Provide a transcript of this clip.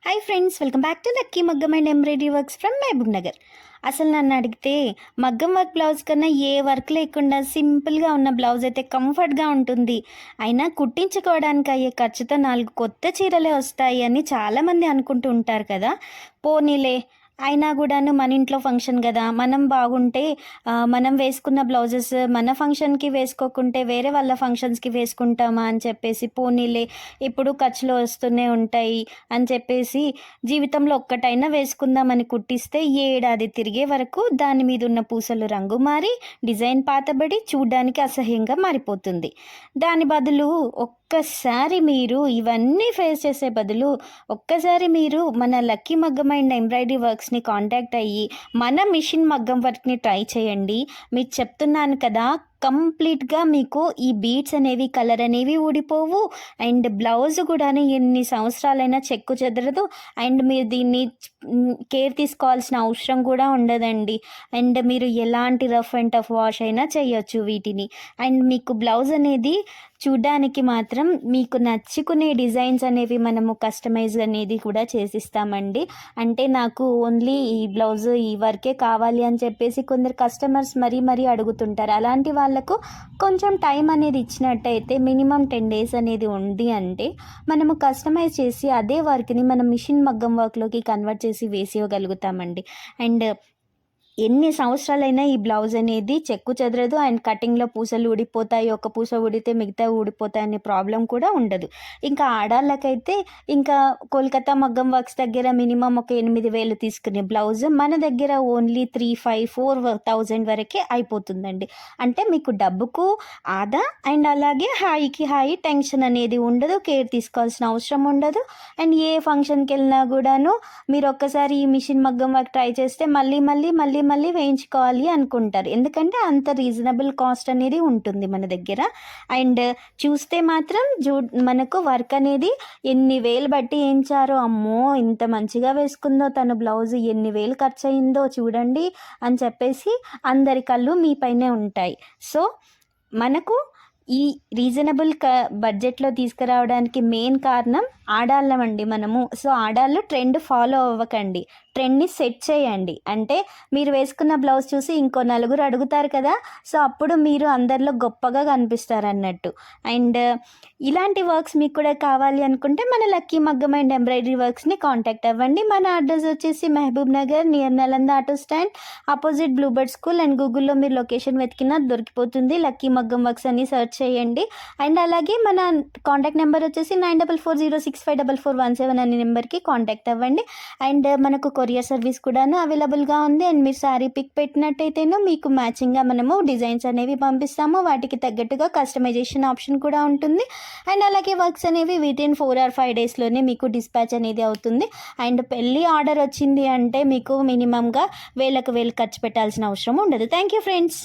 Hi friends, welcome back to lucky Maggam and embroidery works from Mahabubnagar. అసలు నన్ను అడిగితే మగ్గం వర్క్ బ్లౌజ్ కన్నా ఏ వర్క్ లేకుండా సింపుల్గా ఉన్న బ్లౌజ్ అయితే కంఫర్ట్గా ఉంటుంది. అయినా కుట్టించుకోవడానికి అయ్యే ఖర్చుతో 4 కొత్త చీరలే వస్తాయి అని చాలామంది అనుకుంటూ ఉంటారు కదా. పోనీలే, అయినా కూడాను మన ఇంట్లో ఫంక్షన్ కదా, మనం బాగుంటే మనం వేసుకున్న బ్లౌజెస్ మన ఫంక్షన్కి వేసుకోకుంటే వేరే వాళ్ళ ఫంక్షన్స్కి వేసుకుంటామా అని చెప్పేసి, పోనీలే ఇప్పుడు ఖర్చులు వస్తూనే ఉంటాయి అని చెప్పేసి జీవితంలో ఒక్కటైనా వేసుకుందామని కుట్టిస్తే ఏడాది తిరిగే వరకు దాని మీద ఉన్న పూసలు రంగు మారి డిజైన్ పాతబడి చూడ్డానికి అసహ్యంగా మారిపోతుంది. దాని బదులు ఒక్కసారి మీరు ఇవన్నీ ఫేస్ చేసే బదులు ఒక్కసారి మీరు మన lucky Maggam and embroidery వర్క్స్ని contact అయ్యి మన మిషన్ మగ్గం వర్క్ని ట్రై చేయండి. మీకు చెప్తున్నాను కదా, కంప్లీట్గా మీకు ఈ బీడ్స్ అనేవి కలర్ అనేవి ఊడిపోవు. అండ్ బ్లౌజ్ కూడా ఎన్ని సంవత్సరాలైనా చెక్కు చెదరదు. అండ్ మీరు దీన్ని కేర్ తీసుకోవాల్సిన అవసరం కూడా ఉండదండి. అండ్ మీరు ఎలాంటి రఫ్ అండ్ టఫ్ వాష్ అయినా చేయొచ్చు వీటిని. అండ్ మీకు బ్లౌజ్ అనేది చూడ్డానికి మాత్రం మీకు నచ్చుకునే డిజైన్స్ అనేవి మనము కస్టమైజ్ అనేది కూడా చేసిస్తామండి. అంటే నాకు ఓన్లీ ఈ బ్లౌజ్ ఈ వర్కే కావాలి అని చెప్పేసి కొందరు కస్టమర్స్ మరీ అడుగుతుంటారు. అలాంటి వాళ్ళకు కొంచెం టైం అనేది ఇచ్చినట్టయితే మినిమం 10 days అనేది ఉంది అంటే మనము కస్టమైజ్ చేసి అదే వర్క్ని మనం మిషన్ మగ్గం వర్క్లోకి కన్వర్ట్ చేసి వేసి ఇవ్వగలుగుతామండి. అండ్ ఎన్ని సంవత్సరాలైనా ఈ బ్లౌజ్ అనేది చెక్కు చెదరదు. అండ్ కటింగ్లో పూసలు ఊడిపోతాయి, ఒక పూస ఊడితే మిగతా ఊడిపోతాయి అనే ప్రాబ్లం కూడా ఉండదు. ఇంకా ఆడాళ్ళకైతే ఇంకా కోల్కతా మగ్గం వర్క్స్ దగ్గర మినిమం ఒక 8,000 తీసుకునే బ్లౌజ్ మన దగ్గర ఓన్లీ 3,500-4,000 వరకే అయిపోతుందండి. అంటే మీకు డబ్బుకు ఆదా అండ్ అలాగే హాయికి హాయి, టెన్షన్ అనేది ఉండదు, కేర్ తీసుకోవాల్సిన అవసరం ఉండదు. అండ్ ఏ ఫంక్షన్కి వెళ్ళినా కూడాను మీరు ఒక్కసారి ఈ మిషన్ మగ్గం వర్క్ ట్రై చేస్తే మళ్ళీ మళ్ళీ వేయించుకోవాలి అనుకుంటారు. ఎందుకంటే అంత రీజనబుల్ కాస్ట్ అనేది ఉంటుంది మన దగ్గర. అండ్ చూస్తే మాత్రం మనకు వర్క్ అనేది ఎన్ని వేలు బట్టి వేయించారో, అమ్మో ఇంత మంచిగా వేసుకుందో తను బ్లౌజ్, ఎన్ని వేలు ఖర్చు అయిందో చూడండి అని చెప్పేసి అందరి కళ్ళు మీ పైనే ఉంటాయి. సో మనకు ఈ రీజనబుల్ బడ్జెట్లో తీసుకురావడానికి మెయిన్ కారణం ఆడాళ్ళమండి మనము. సో ఆడాళ్ళు ట్రెండ్ ఫాలో అవ్వకండి, ట్రెండ్ని సెట్ చేయండి. అంటే మీరు వేసుకున్న బ్లౌజ్ చూసి ఇంకో నలుగురు అడుగుతారు కదా, సో అప్పుడు మీరు అందరిలో గొప్పగా కనిపిస్తారు అన్నట్టు. అండ్ ఇలాంటి వర్క్స్ మీకు కూడా కావాలి అనుకుంటే మన lucky Maggam and embroidery వర్క్స్ని contact అవ్వండి. మన అడ్రస్ వచ్చేసి Mahabubnagar near Nalanda auto stand opposite Bluebird school. And గూగుల్లో మీరు లొకేషన్ వెతికినా దొరికిపోతుంది. లక్కీ మగ్గం వర్క్స్ అని సెర్చ్ చేయండి. అండ్ అలాగే మన కాంటాక్ట్ నెంబర్ వచ్చేసి 9440654417 అనే నెంబర్కి కాంటాక్ట్ అవ్వండి. అండ్ మనకు కొరియర్ సర్వీస్ కూడా అవైలబుల్గా ఉంది. అండ్ మీరు శారీ పిక్ పెట్టినట్టయితేనో మీకు మ్యాచింగ్గా మనము డిజైన్స్ అనేవి పంపిస్తాము. వాటికి తగ్గట్టుగా కస్టమైజేషన్ ఆప్షన్ కూడా ఉంటుంది. అండ్ అలాగే వర్క్స్ అనేవి వితిన్ 4 or 5 daysలోనే మీకు డిస్పాచ్ అనేది అవుతుంది. అండ్ పెళ్ళి ఆర్డర్ వచ్చింది అంటే మీకు మినిమంగా వేలకు ఖర్చు పెట్టాల్సిన అవసరం ఉండదు. Thank you friends.